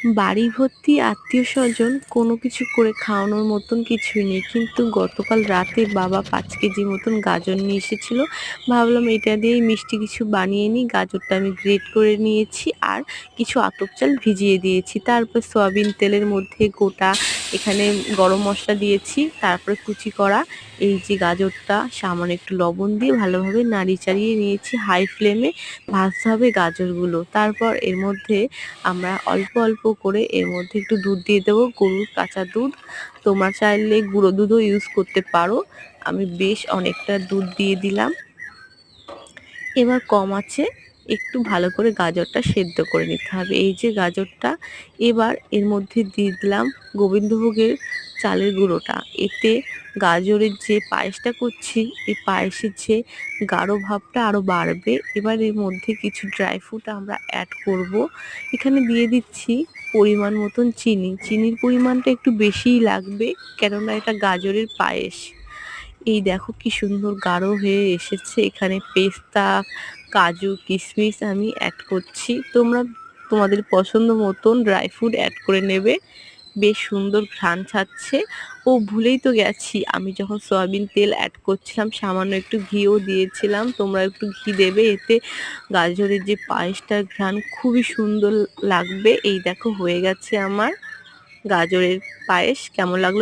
বাড়ি ভর্তি আত্মীয়স্বজন, কোনো কিছু করে খাওয়ানোর মতন কিছুই নেই। কিন্তু গতকাল রাতে বাবা ৫ কেজি মতন গাজর নিয়ে এসেছিল। ভাবলাম এটা দিয়েই মিষ্টি কিছু বানিয়ে নিই। গাজরটা আমি গ্রেট করে নিয়েছি আর কিছু আতপ চাল ভিজিয়ে দিয়েছি। তারপর সয়াবিন তেলের মধ্যে গোটা এখানে গরম মসলা দিয়েছি। তারপরে কুচি করা এই যে গাজরটা সামান্য একটু লবণ দিয়ে ভালোভাবে নাড়িয়ে চাড়িয়ে নিয়েছি। হাই ফ্লেমে ভাজতে হবে গাজরগুলো। তারপর এর মধ্যে আমরা অল্প অল্প করে এর মধ্যে একটু দুধ দিয়ে দেবো, গরুর কাঁচা দুধ। তোমরা চাইলে গুঁড়ো দুধও ইউজ করতে পারো। আমি বেশ অনেকটা দুধ দিয়ে দিলাম। এবার কম আঁচে একটু ভালো করে গাজরটা সেদ্ধ করে নিতে হবে। এই যে গাজরটা, এবার এর মধ্যে দিয়ে দিলাম গোবিন্দভোগের চালের গুঁড়োটা। এতে গাজরের যে পায়েসটা করছি, এই পায়েসের যে গাঢ় ভাবটা আরও বাড়বে। এবার এর মধ্যে কিছু ড্রাই ফ্রুট আমরা অ্যাড করব। এখানে দিয়ে দিচ্ছি পরিমাণ মতন চিনি। চিনির পরিমাণটা একটু বেশিই লাগবে, কেননা এটা গাজরের পায়েস। এই দেখো কি সুন্দর গাঢ় হয়ে এসেছে। এখানে পেস্তা, কাজু, কিশমিশ আমি অ্যাড করছি। তোমরা তোমাদের পছন্দ মতন ড্রাই ফ্রুট অ্যাড করে নেবে। বেশ সুন্দর ঘ্রাণ ছাড়ছে। ও ভুলেই তো গেছি, আমি যখন সয়াবিন তেল অ্যাড করছিলাম সামান্য একটু ঘিও দিয়েছিলাম। তোমরা একটু ঘি দেবে, এতে গাজরের যে পায়েসটার ঘ্রাণ খুবই সুন্দর লাগবে। এই দেখো হয়ে গেছে আমার গাজরের পায়েস। কেমন লাগলো?